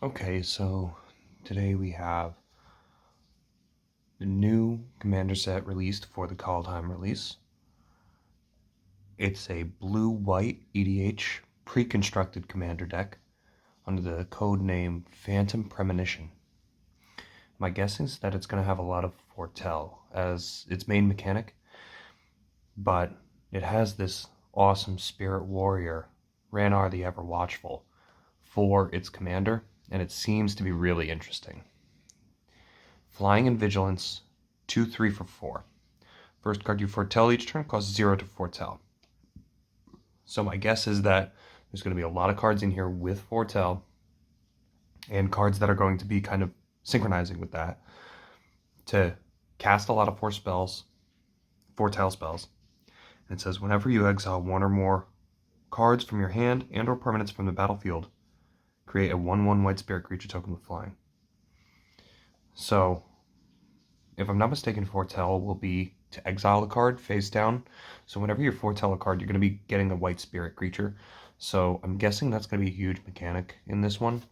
Okay, so today we have the new commander set released for the Kaldheim release. It's a blue-white EDH pre-constructed commander deck under the code name Phantom Premonition. My guess is that it's going to have a lot of foretell as its main mechanic, but it has this awesome spirit warrior, Ranar the Ever Watchful, for its commander, and it seems to be really interesting. Flying and Vigilance, 2/3 for 4. First card you foretell each turn costs 0 to foretell. So my guess is that there's going to be a lot of cards in here with foretell, and cards that are going to be kind of synchronizing with that to cast a lot of foretell spells. And it says whenever you exile one or more cards from your hand and or permanents from the battlefield, create a 1/1 white spirit creature token with flying. So, if I'm not mistaken, foretell will be to exile the card face down. So whenever you foretell a card, you're going to be getting a white spirit creature. So I'm guessing that's going to be a huge mechanic in this one.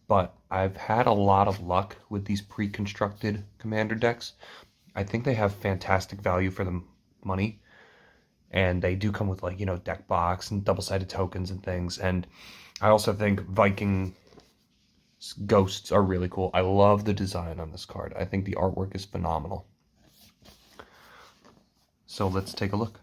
But I've had a lot of luck with these pre-constructed commander decks. I think they have fantastic value for the money. And they do come with, like, deck box and double-sided tokens and things. And I also think Viking ghosts are really cool. I love the design on this card. I think the artwork is phenomenal. So let's take a look.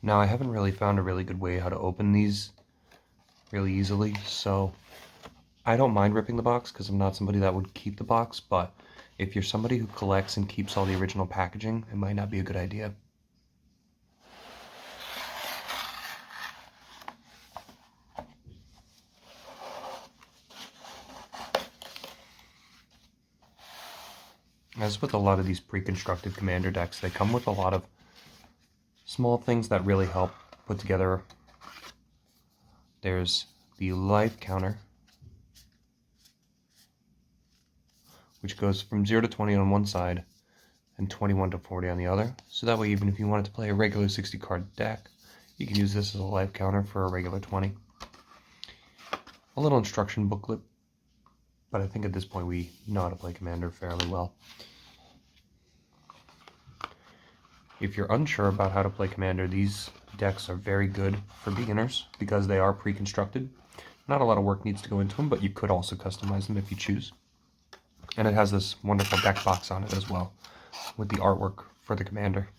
Now, I haven't really found a really good way how to open these really easily, so I don't mind ripping the box because I'm not somebody that would keep the box, but if you're somebody who collects and keeps all the original packaging, it might not be a good idea. As with a lot of these pre-constructed commander decks, they come with a lot of small things that really help put together. There's the life counter, which goes from 0 to 20 on one side and 21 to 40 on the other. So that way, even if you wanted to play a regular 60 card deck, you can use this as a life counter for a regular 20. A little instruction booklet, but I think at this point we know how to play Commander fairly well. If you're unsure about how to play Commander, these decks are very good for beginners because they are pre-constructed. Not a lot of work needs to go into them, but you could also customize them if you choose. And it has this wonderful deck box on it as well, with the artwork for the Commander.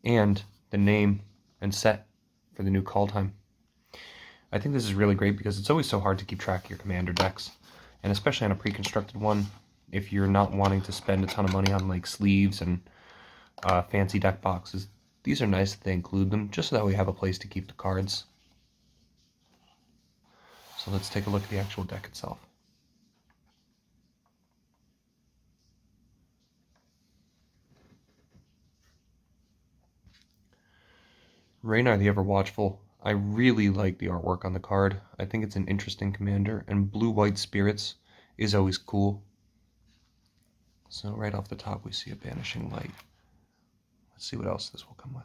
And the name and set for the new Kaldheim. I think this is really great because it's always so hard to keep track of your Commander decks, and especially on a pre-constructed one, if you're not wanting to spend a ton of money on like sleeves and fancy deck boxes. These are nice that they include them, just so that we have a place to keep the cards. So let's take a look at the actual deck itself. Ranar the Ever Watchful. I really like the artwork on the card. I think it's an interesting commander, and blue-white spirits is always cool. So right off the top we see a Banishing Light. Let's see what else this will come with.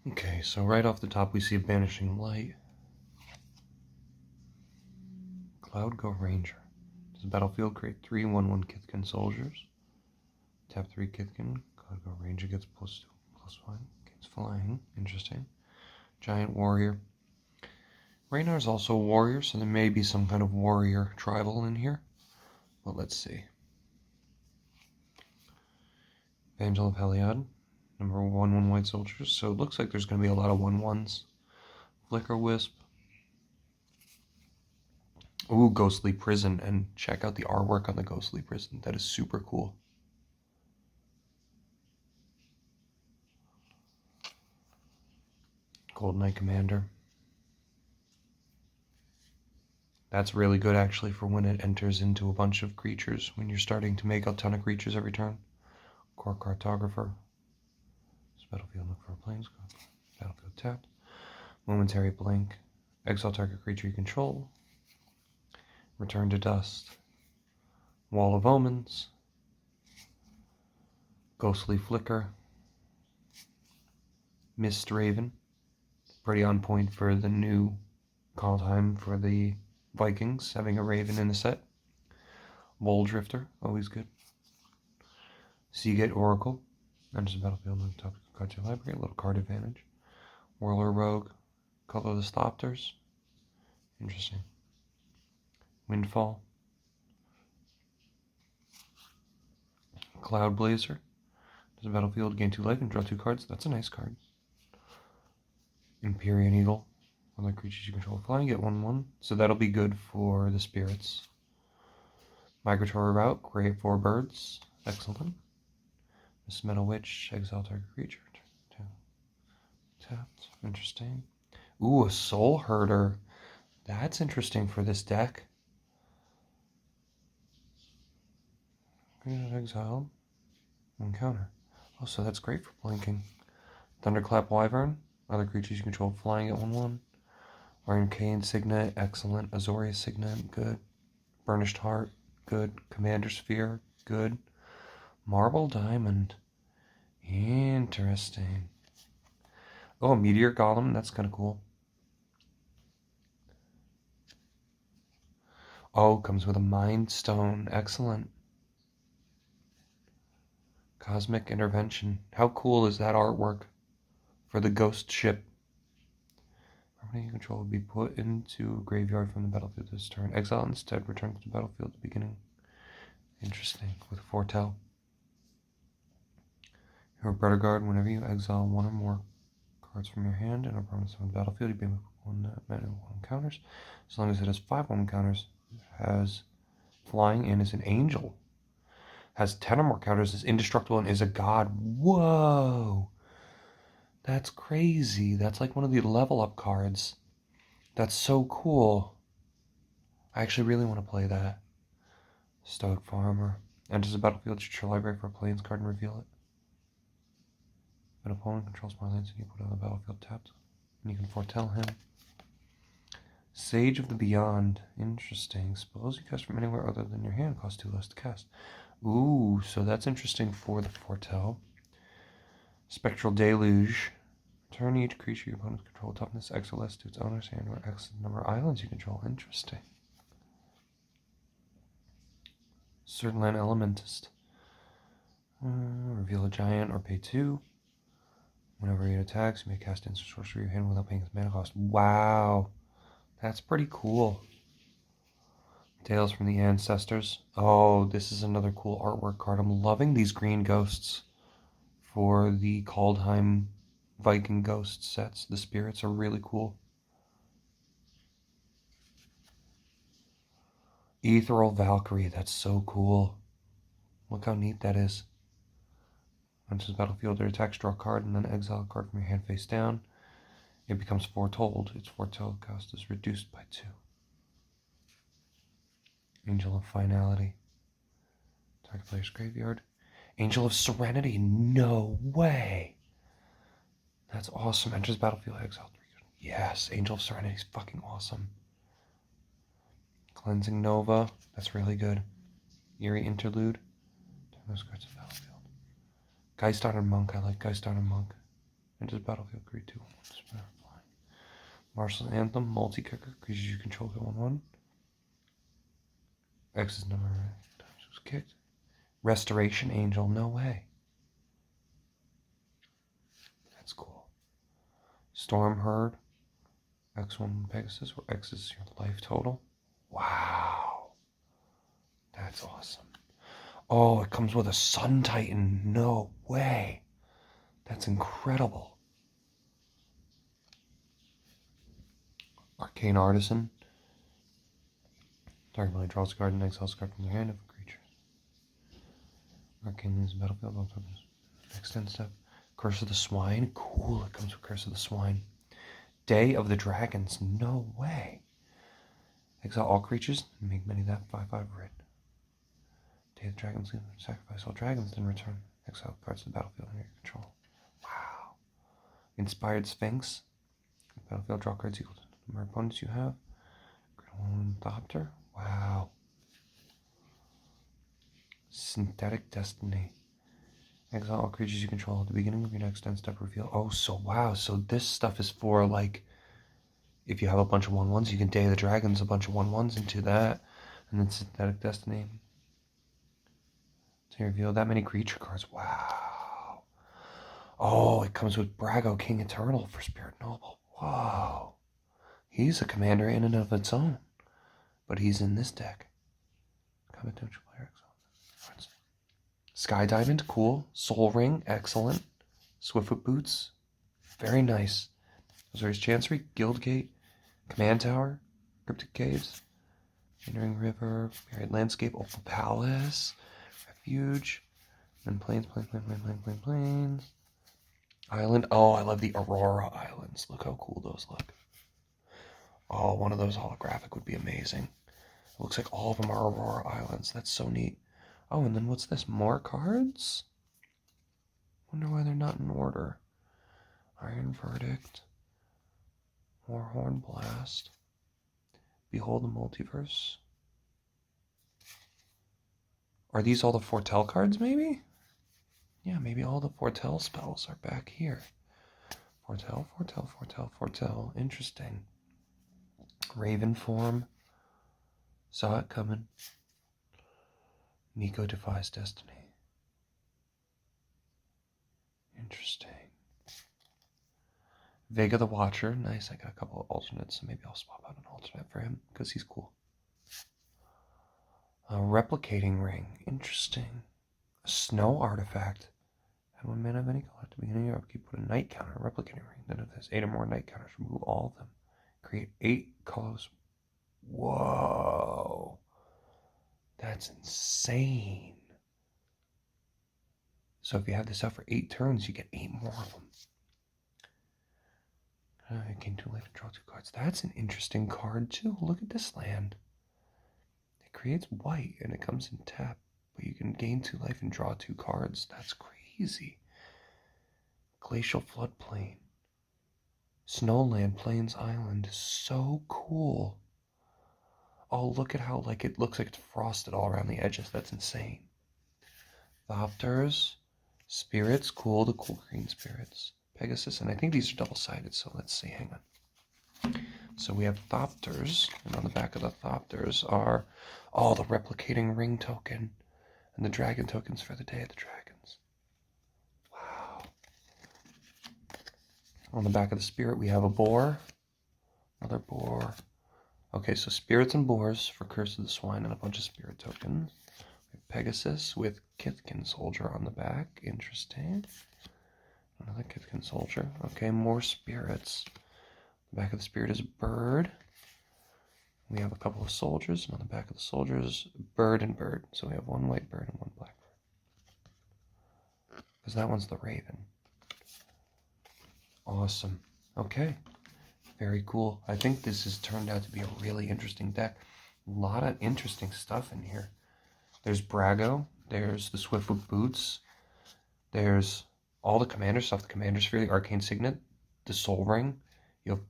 Okay, so right off the top we see a Banishing Light. Cloudgo Ranger. Does the battlefield create 3 1/1 Kithkin soldiers? Tap 3 Kithkin. Cloudgo Ranger gets +2/+1. Gains flying. Interesting. Giant warrior. Raynar is also a warrior, so there may be some kind of warrior tribal in here. But let's see. Angel of Heliod. Number 1/1 white soldiers. So it looks like there's going to be a lot of 1/1s. Flicker Wisp. Ooh, Ghostly Prison. And check out the artwork on the Ghostly Prison. That is super cool. Gold Knight Commander. That's really good actually for when it enters into a bunch of creatures. When you're starting to make a ton of creatures every turn. Core Cartographer. This battlefield, look for a planescaster. Battlefield tapped. Momentary Blink. Exile target creature you control. Return to Dust. Wall of Omens. Ghostly Flicker. Mist Raven. Pretty on point for the new Kaldheim for the Vikings, having a Raven in the set. Bowl Drifter, always good. Seagate Oracle. Enters the battlefield on the top card to your library, a little card advantage. Whirler Rogue. Color the Thopters. Interesting. Windfall. Cloud Blazer. Does the battlefield gain 2 life and draw 2 cards? That's a nice card. Empyrean Eagle. Other creatures you control flying, get 1/1. So that'll be good for the spirits. Migratory Route, create 4 birds. Excellent. Miss Metal Witch, exile target creature. Tapped. Interesting. Ooh, a Soul Herder. That's interesting for this deck. Exile. Encounter. Oh, so that's great for blinking. Thunderclap Wyvern. Other creatures you control flying at 1/1. Arcane Signet, excellent. Azorius Signet, good. Burnished Heart, good. Commander Sphere, good. Marble Diamond, interesting. Oh, Meteor Golem, that's kind of cool. Oh, comes with a Mind Stone, excellent. Cosmic Intervention, how cool is that artwork for the ghost ship? Permanent you control will be put into a graveyard from the battlefield this turn. Exile instead, return to the battlefield at the beginning. Interesting, with Foretell. Your Brother Guard, whenever you exile 1 or more cards from your hand and are permanents on the battlefield, you may make 1 counters. As long as it has 5 1 counters, has flying in as an angel. Has 10 or more counters, is indestructible, and is a god. Whoa! That's crazy. That's like one of the level up cards. That's so cool. I actually really want to play that. Stoic Farmer. Enters the battlefield, choose your library for a plains card and reveal it. An opponent controls more lands and you put it on the battlefield tapped. And you can foretell him. Sage of the Beyond. Interesting. Spells you cast from anywhere other than your hand cost 2 less to cast. Ooh, so that's interesting for the foretell. Spectral Deluge. Turn each creature your opponent's control toughness XLS to its owner's hand or X number of islands you control. Interesting. Certain Land Elementist. Reveal a giant or pay 2. Whenever it attacks, you may cast instant sorcery your hand without paying its mana cost. Wow. That's pretty cool. Tales from the Ancestors. Oh, this is another cool artwork card. I'm loving these green ghosts for the Kaldheim Viking ghost sets. The spirits are really cool. Ethereal Valkyrie. That's so cool. Look how neat that is. Enters the battlefield, it attacks, draw a card, and then exile a card from your hand face down. It becomes foretold. Its foretold cost is reduced by 2. Angel of Finality. Target player's graveyard. Angel of Serenity. No way. That's awesome. Enters battlefield, exile 3. Yes, Angel of Serenity is fucking awesome. Cleansing Nova. That's really good. Eerie Interlude. Turn those cards to battlefield. Geistarter Monk. I like Geistarter Monk. Enters battlefield, create 2. Martial Anthem. Multi-kicker. Creatures you control go 1/1. X's number of times it was kicked. Restoration Angel. No way. That's cool. Storm Herd, X1 Pegasus, where X is your life total. Wow. That's awesome. Oh, it comes with a Sun Titan. No way. That's incredible. Arcane Artisan. Target player draws a card and exiles a card from their hand of a creature. Arcane leaves the battlefield. Next end step. Curse of the Swine. Cool, it comes with Curse of the Swine. Day of the Dragons. No way. Exile all creatures and make many that 5/5 red. Day of the Dragons. Sacrifice all dragons, then return. Exile cards to the battlefield under your control. Wow. Inspired Sphinx. Battlefield, draw cards equal to the number of opponents you have. Thopter. Wow. Synthetic Destiny. Exile all creatures you control at the beginning of your next end step reveal. Oh, so wow. So this stuff is for, like, if you have a bunch of 1/1s, you can Day of the Dragons a bunch of 1/1s into that. And then Synthetic Destiny. So you reveal that many creature cards. Wow. Oh, it comes with Brago, King Eternal for Spirit Noble. Whoa. He's a commander in and of its own. But he's in this deck. Combat player, excellent. Sky Diamond, cool. Soul Ring, excellent. Swiftfoot Boots, very nice. Azorius Chancery, Guildgate, Command Tower, Cryptic Caves, Wandering River, Buried Landscape, Opal Palace, Refuge, then Plains. Island. Oh, I love the Aurora Islands. Look how cool those look. Oh, one of those holographic would be amazing. It looks like all of them are Aurora Islands. That's so neat. Oh, and then what's this? More cards? Wonder why they're not in order. Iron Verdict. Warhorn Blast. Behold the Multiverse. Are these all the Foretell cards, maybe? Yeah, maybe all the Foretell spells are back here. Foretell. Interesting. Raven Form. Saw it coming. Nico Defies Destiny. Interesting. Vega the Watcher. Nice, I got a couple of alternates, so maybe I'll swap out an alternate for him, because he's cool. A Replicating Ring. Interesting. A Snow Artifact. Add 1 mana of any color at the beginning of your upkeep. Put a night counter, a Replicating Ring. Then if there's 8 or more night counters, remove all of them. Create 8 colors. Whoa. That's insane. So if you have this out for 8 turns, you get 8 more of them. Gain 2 life and draw 2 cards. That's an interesting card too. Look at this land. It creates white and it comes in tap, but you can gain 2 life and draw 2 cards. That's crazy. Glacial Floodplain. Snowland Plains Island is so cool. Oh, look at how, like, it looks like it's frosted all around the edges. That's insane. Thopters. Spirits, cool, the cool green spirits. Pegasus, and I think these are double-sided, so let's see, hang on. So we have Thopters, and on the back of the Thopters are all the Replicating Ring token and the Dragon tokens for the Day of the Dragons. Wow. On the back of the Spirit, we have a boar, another boar. Okay, so Spirits and Boars for Curse of the Swine and a bunch of Spirit tokens. We have Pegasus with Kithkin Soldier on the back. Interesting. Another Kithkin Soldier. Okay, more Spirits. The back of the Spirit is a bird. We have a couple of soldiers, and on the back of the soldiers, bird and bird. So we have 1 white bird and 1 black bird. Because that one's the Raven. Awesome. Okay. Very cool. I think this has turned out to be a really interesting deck. A lot of interesting stuff in here. There's Brago. There's the Swiftfoot Boots. There's all the commander stuff. The Commander Sphere, the Arcane Signet, the Soul Ring. You have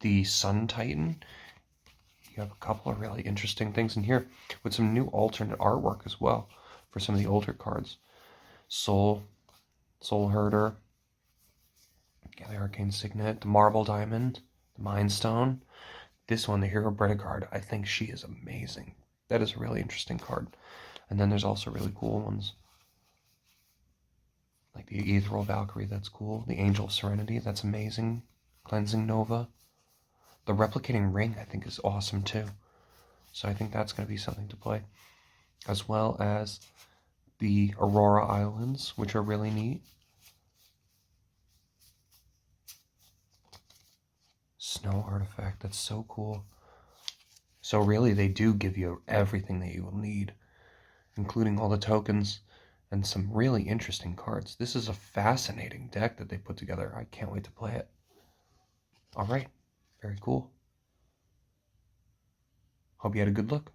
the Sun Titan. You have a couple of really interesting things in here with some new alternate artwork as well for some of the older cards. Soul Herder. Yeah, the Arcane Signet, the Marble Diamond, the Mind Stone. This one, the Hero Breda card, I think she is amazing. That is a really interesting card. And then there's also really cool ones. Like the Ethereal Valkyrie, that's cool. The Angel of Serenity, that's amazing. Cleansing Nova. The Replicating Ring, I think, is awesome too. So I think that's going to be something to play. As well as the Aurora Islands, which are really neat. Snow Artifact, that's so cool. So really, they do give you everything that you will need, including all the tokens and some really interesting cards. This is a fascinating deck that they put together. I can't wait to play it. All right, very cool. Hope you had a good look.